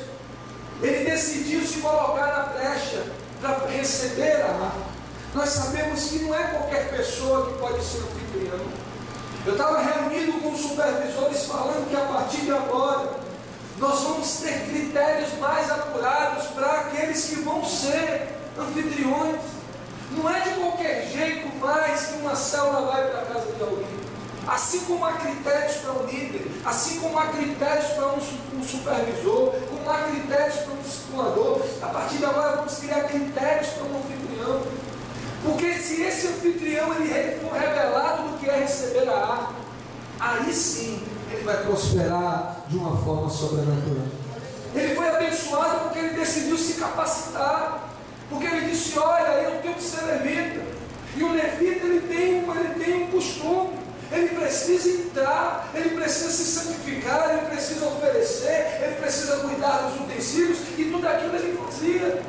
Speaker 1: ele decidiu se colocar na brecha para receber a arca. Nós sabemos que não é qualquer pessoa que pode ser anfitrião. Eu estava reunido com os supervisores falando que a partir de agora nós vamos ter critérios mais apurados para aqueles que vão ser anfitriões. Não é de qualquer jeito mais que uma célula vai para a casa de alguém. Assim como há critérios para um líder, assim como há critérios para um supervisor, como há critérios para um discipulador, a partir de agora vamos criar critérios para um anfitrião. Porque se esse anfitrião ele for revelado do que é receber a arca, aí sim ele vai prosperar de uma forma sobrenatural. Ele foi abençoado porque ele decidiu se capacitar, porque ele disse: olha, eu tenho que ser levita. E o levita ele tem um costume. Ele precisa entrar, ele precisa se santificar, ele precisa oferecer, ele precisa cuidar dos utensílios, e tudo aquilo ele fazia.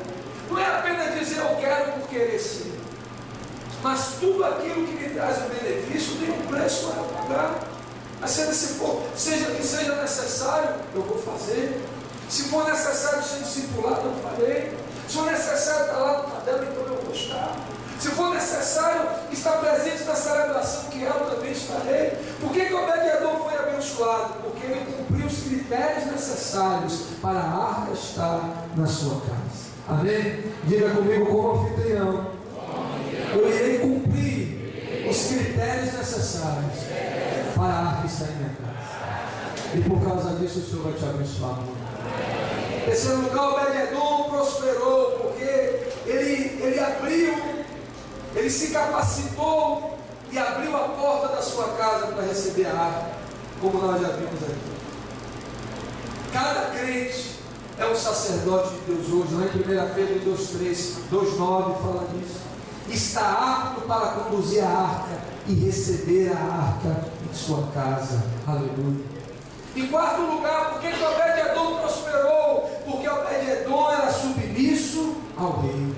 Speaker 1: Não é apenas dizer eu quero por querer sim, mas tudo aquilo que me traz um benefício tem um preço a pagar. Mas se for, seja necessário, eu vou fazer. Se for necessário ser discipulado, eu farei. Se for necessário estar lá no padrão, então eu vou estar. Se for necessário estar presente na celebração que eu também estarei. Por que Obed-Edom foi abençoado? Porque ele cumpriu os critérios necessários para a arca estar na sua casa. Amém? Diga comigo como anfitrião: eu irei cumprir os critérios necessários para a arca estar em minha casa. E por causa disso o Senhor vai te abençoar. Em terceiro lugar, Obed-Edom prosperou porque ele abriu. Ele se capacitou e abriu a porta da sua casa para receber a arca, como nós já vimos aqui. Cada crente é um sacerdote de Deus hoje. Lá em 1 Pedro 2,3, 2,9 fala disso. Está apto para conduzir a arca e receber a arca em sua casa. Aleluia. Em quarto lugar, por que Obed-Edom prosperou? Porque Obed-Edom era submisso ao rei.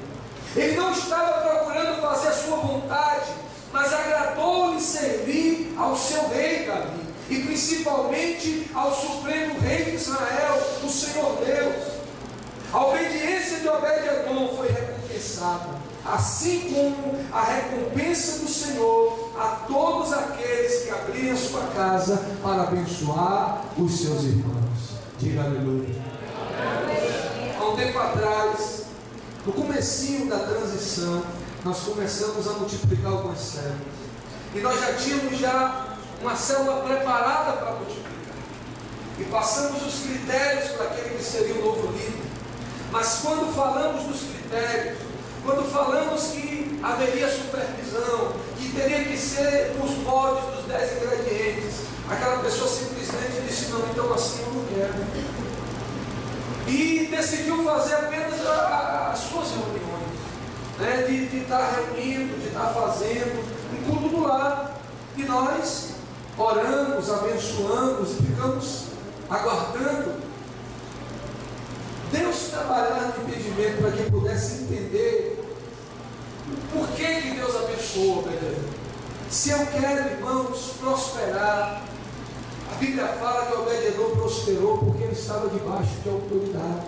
Speaker 1: Ele não estava procurando fazer a sua vontade, mas agradou-lhe servir ao seu rei Davi, e principalmente ao supremo rei de Israel, o Senhor Deus. A obediência de Obed-Edom foi recompensada, assim como a recompensa do Senhor a todos aqueles que abrirem a sua casa para abençoar os seus irmãos. Diga aleluia. Há um tempo atrás, no comecinho da transição, nós começamos a multiplicar algumas células. E nós já tínhamos uma célula preparada para multiplicar. E passamos os critérios para aquele que seria o novo líder. Mas quando falamos dos critérios, quando falamos que haveria supervisão, que teria que ser nos moldes dos 10 ingredientes, aquela pessoa simplesmente disse: não, então assim eu não quero. E decidiu fazer apenas as suas reuniões, né? de estar reunindo, de estar fazendo um culto do lar. E nós oramos, abençoamos e ficamos aguardando Deus trabalhar no entendimento para que pudesse entender o porquê que Deus abençoou. Se eu quero, irmãos, prosperar, a Bíblia fala que Obed-Edom prosperou porque ele estava debaixo de autoridade.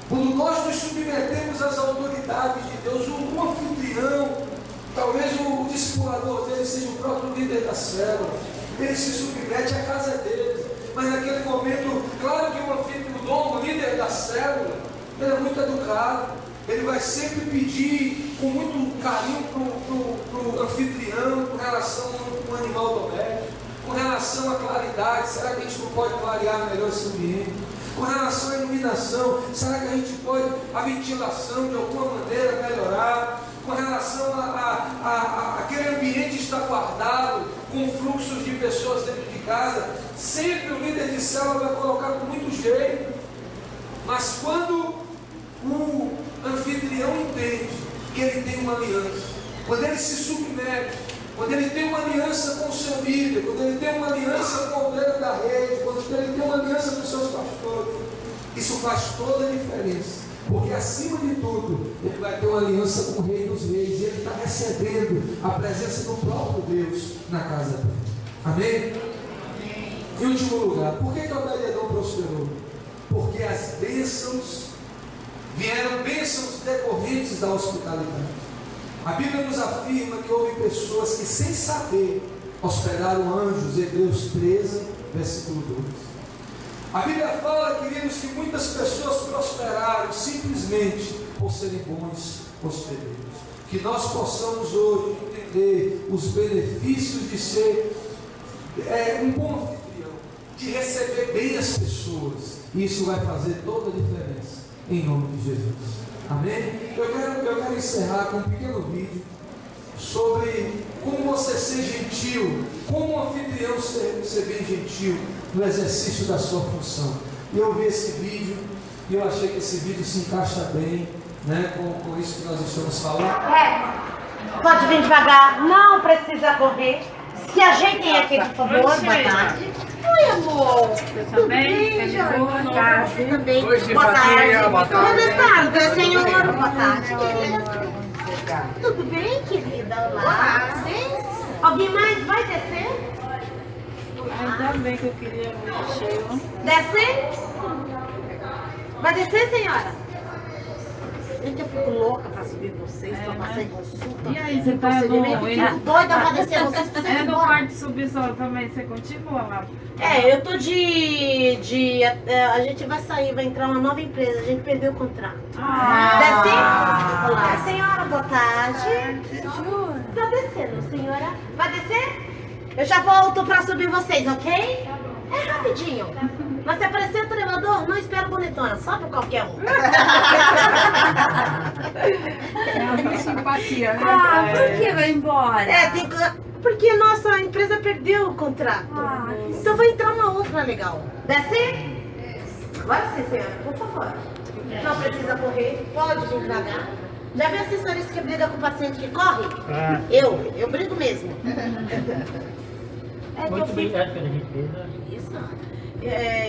Speaker 1: Quando nós nos submetemos às autoridades de Deus, um anfitrião, talvez o discipulador dele seja o próprio líder da célula, ele se submete à casa dele. Mas naquele momento, claro que o anfitrião, o líder da célula, ele é muito educado. Ele vai sempre pedir com muito carinho para o anfitrião com relação a um animal doméstico, com relação à claridade. Será que a gente não pode clarear melhor esse ambiente? Com relação à iluminação, será que a gente pode, a ventilação de alguma maneira melhorar? Com relação a aquele ambiente estar guardado, com fluxos de pessoas dentro de casa, sempre o líder de célula vai colocar com muito jeito. Mas quando o anfitrião entende que ele tem uma aliança, quando ele se submete, quando ele tem uma aliança com o seu líder, quando ele tem uma aliança com o dono da rede, quando ele tem uma aliança com os seus pastores, isso faz toda a diferença. Porque acima de tudo, ele vai ter uma aliança com o Rei dos Reis, e ele está recebendo a presença do próprio Deus na casa dele. Amém? Em último lugar, por que Obed-Edom prosperou? Porque as bênçãos vieram, bênçãos decorrentes da hospitalidade. A Bíblia nos afirma que houve pessoas que, sem saber, hospedaram anjos. Hebreus 13, versículo 2. A Bíblia fala, queridos, que muitas pessoas prosperaram simplesmente por serem bons hospedeiros. Que nós possamos hoje entender os benefícios de ser um bom anfitrião, de receber bem as pessoas. Isso vai fazer toda a diferença, em nome de Jesus. Amém? Eu quero encerrar com um pequeno vídeo sobre como você ser gentil, como um anfitrião ser bem gentil no exercício da sua função. E eu vi esse vídeo e eu achei que esse vídeo se encaixa bem, né, com isso que nós estamos falando.
Speaker 2: Pode vir devagar, não precisa correr. Se ajeitem aqui, por favor. Boa tarde. Oi, amor. Tudo bem, Boa tarde. Também. Boa tarde. Boa tarde, senhor. Boa tarde, querida. Tudo bem, querida? Olá. Alguém mais vai descer?
Speaker 3: Ainda bem que eu queria mexer.
Speaker 2: Descer? Vai descer, senhora? Gente, eu fico louca pra subir vocês, pra passar em consulta.
Speaker 3: E aí, você tá
Speaker 2: fico doida pra descer vocês.
Speaker 3: É no quarto subsolo também, você continua lá?
Speaker 2: Eu tô a gente vai sair, vai entrar uma nova empresa, a gente perdeu o contrato. Desce? Olá, senhora, boa tarde. Tá descendo, senhora. Vai descer? Eu já volto pra subir vocês, ok? É rapidinho. Mas se aparecer o elevador, não espera bonitona, só pra qualquer um.
Speaker 3: É uma simpatia, né?
Speaker 4: Por que vai embora?
Speaker 2: Porque a nossa empresa perdeu o contrato. Então vai entrar uma outra legal. Desce? Agora sim, senhora, por favor. Não precisa correr, pode vir devagar. Já viu assessorista que briga com o paciente que corre? Eu brigo mesmo.
Speaker 5: Muito obrigado pela gentileza.
Speaker 2: Isso.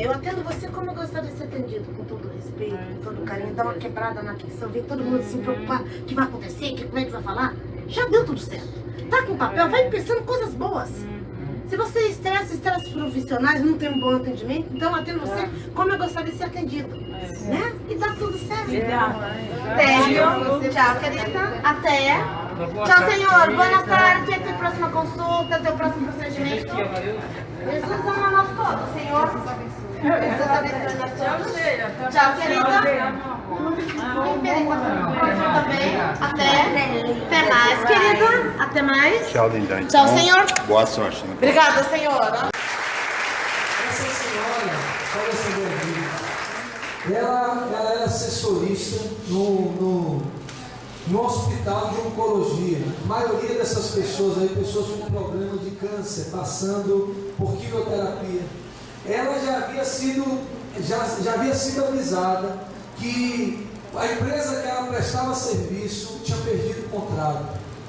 Speaker 2: Eu atendo você como eu gostaria de ser atendido, com todo respeito, com todo carinho, dá uma quebrada na atenção, ver todo mundo se preocupar, o que vai acontecer, como é que vai falar. Já deu tudo certo. Tá com papel, vai pensando coisas boas. Se você estressa profissionais, não tem um bom atendimento, então eu atendo você como eu gostaria de ser atendido. Né? E dá tudo certo. Tchau, querida. Até. Tchau, senhor. Boa tarde. Até a próxima consulta, até o próximo procedimento. Jesus ama nós todos, Senhor. Jesus abençoe nós todos. Tchau, querida. Também. Até mais, querida. Até mais.
Speaker 6: Tchau, lindão.
Speaker 2: Tchau, senhor.
Speaker 6: Boa sorte. Né?
Speaker 2: Obrigada, senhora.
Speaker 1: Essa senhora, olha essa vida, ela era assessorista no hospital de oncologia. A maioria dessas pessoas aí, pessoas com problema de câncer, passando por quimioterapia. Ela já havia sido avisada que a empresa que ela prestava serviço tinha perdido o contrato.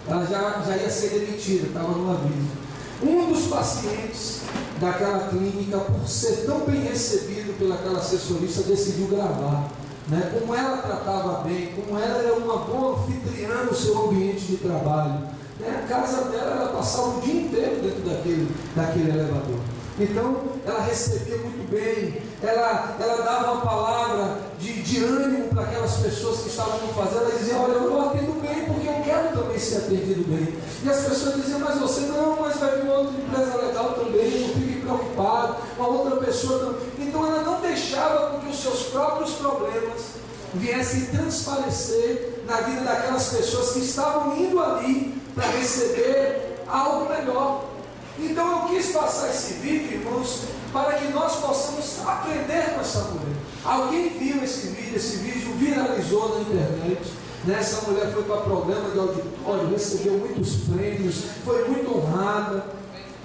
Speaker 1: Ela já ia ser demitida, estava no aviso. Um dos pacientes daquela clínica, por ser tão bem recebido pelaquela assessorista, decidiu gravar. Né? Como ela tratava bem, como ela era uma boa anfitriã no seu ambiente de trabalho. Né? A casa dela, ela passava o dia inteiro dentro daquele elevador. Então, ela recebia muito bem, ela dava uma palavra de ânimo para aquelas pessoas que estavam no fazer. Ela dizia: olha, eu atendo bem porque eu quero também ser atendido bem. E as pessoas diziam: mas você não, mas vai vir uma outra empresa legal também, não fique preocupado, uma outra pessoa também. Então ela não deixava com que os seus próprios problemas viessem transparecer na vida daquelas pessoas que estavam indo ali para receber algo melhor. Então eu quis passar esse vídeo, irmãos, para que nós possamos aprender com essa mulher. Alguém viu esse vídeo viralizou na internet. Essa mulher foi para programa de auditório, recebeu muitos prêmios, foi muito honrada,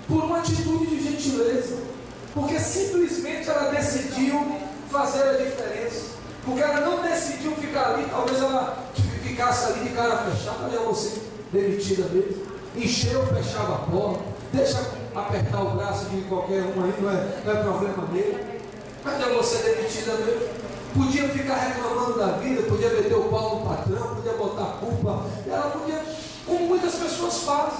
Speaker 1: por uma atitude de gentileza, porque simplesmente ela decidiu fazer a diferença, porque ela não decidiu ficar ali. Talvez ela ficasse ali de cara fechada, já você demitida mesmo, encheu, fechava a porta, deixa apertar o braço de qualquer um aí, não é problema dele, mas já você demitida mesmo. Podia ficar reclamando da vida, podia meter o pau no patrão, podia botar a culpa, ela podia, como muitas pessoas fazem,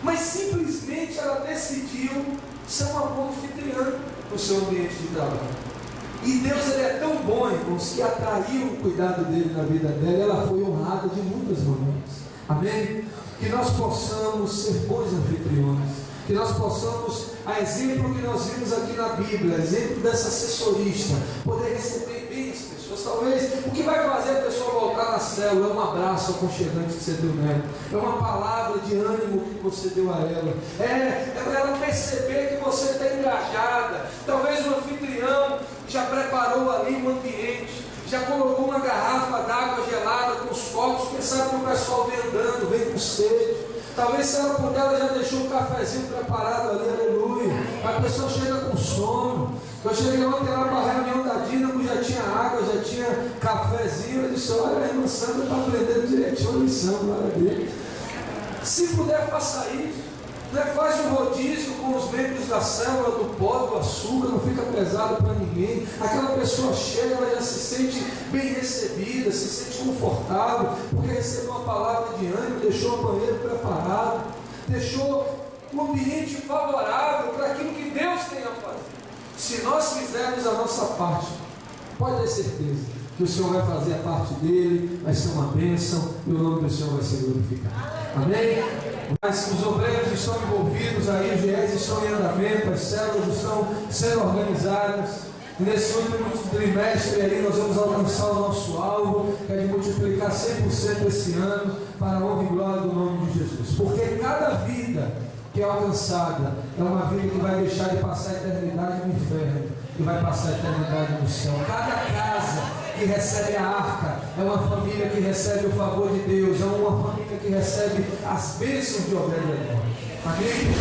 Speaker 1: mas simplesmente ela decidiu ser uma boa anfitriã no seu ambiente de trabalho. E Deus, ele é tão bom, irmãos, que atraiu o cuidado dele na vida dela, e ela foi honrada de muitas maneiras. Amém? Que nós possamos ser bons anfitriões, que nós possamos, a exemplo que nós vimos aqui na Bíblia, exemplo dessa assessorista, poder receber bem as pessoas. Talvez o que vai fazer a pessoa voltar na célula é um abraço aconchegante que você deu nela, é uma palavra de ânimo que você deu a ela, é ela perceber que engajada. Talvez o anfitrião já preparou ali um ambiente, já colocou uma garrafa d'água gelada com os copos, porque sabe que o pessoal vem andando, vem com sede. Talvez se ela puder, ela já deixou um cafezinho preparado ali, aleluia. A pessoa chega com sono. Eu cheguei ontem lá para a reunião da Dínamo, já tinha água, já tinha cafezinho. Eu disse, olha, a irmã Sandra está aprendendo direitinho a lição, glória a Deus. Se puder, faça isso. Faz um rodízio com os membros da célula, do pó, do açúcar, não fica pesado para ninguém. Aquela pessoa chega, ela já se sente bem recebida, se sente confortável, porque recebeu uma palavra de ânimo, deixou o banheiro preparado, deixou um ambiente favorável para aquilo que Deus tem a fazer. Se nós fizermos a nossa parte, pode ter certeza que o Senhor vai fazer a parte dele, vai ser uma bênção e o nome do Senhor vai ser glorificado. Amém? Mas os obreiros estão envolvidos aí, os GEs estão em andamento, as células estão sendo organizadas. E nesse último trimestre aí nós vamos alcançar o nosso alvo, que é de multiplicar 100% esse ano para a honra e glória do nome de Jesus. Porque cada vida que é alcançada é uma vida que vai deixar de passar a eternidade no inferno e vai passar a eternidade no céu. Cada casa que recebe a arca é uma família que recebe o favor de Deus, é uma família que recebe as bênçãos de Obed-Edom. Amém?